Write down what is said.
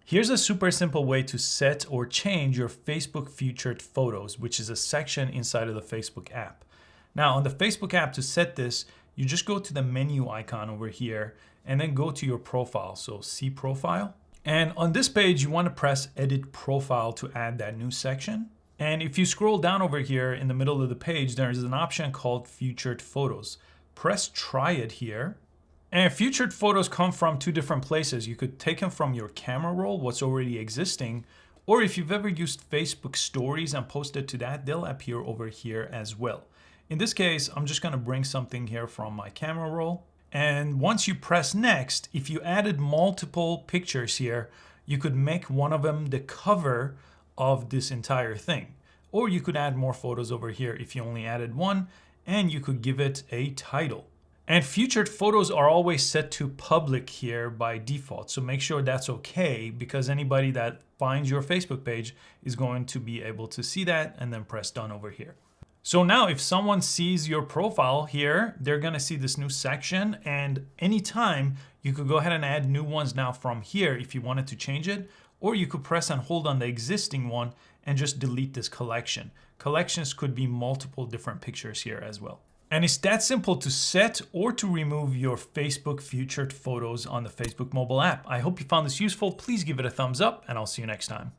Here's a super simple way to set or change your Facebook featured photos, which is a section inside of the Facebook app. Now on the Facebook app, to set this, you just go to the menu icon over here and then go to your profile. So see profile. And on this page, you want to press edit profile to add that new section. And if you scroll down over here in the middle of the page, there's an option called featured photos. Press try it here. And featured photos come from two different places. You could take them from your camera roll, what's already existing, or if you've ever used Facebook stories and posted to that, they'll appear over here as well. In this case, I'm just gonna bring something here from my camera roll. And once you press next, if you added multiple pictures here, you could make one of them the cover of this entire thing. Or you could add more photos over here if you only added one, and you could give it a title. And featured photos are always set to public here by default. So make sure that's okay, because anybody that finds your Facebook page is going to be able to see that, and then press done over here. So now if someone sees your profile here, they're gonna see this new section, and anytime you could go ahead and add new ones now from here if you wanted to change it, or you could press and hold on the existing one and just delete this collection. Collections could be multiple different pictures here as well. And it's that simple to set or to remove your Facebook featured photos on the Facebook mobile app. I hope you found this useful. Please give it a thumbs up, and I'll see you next time.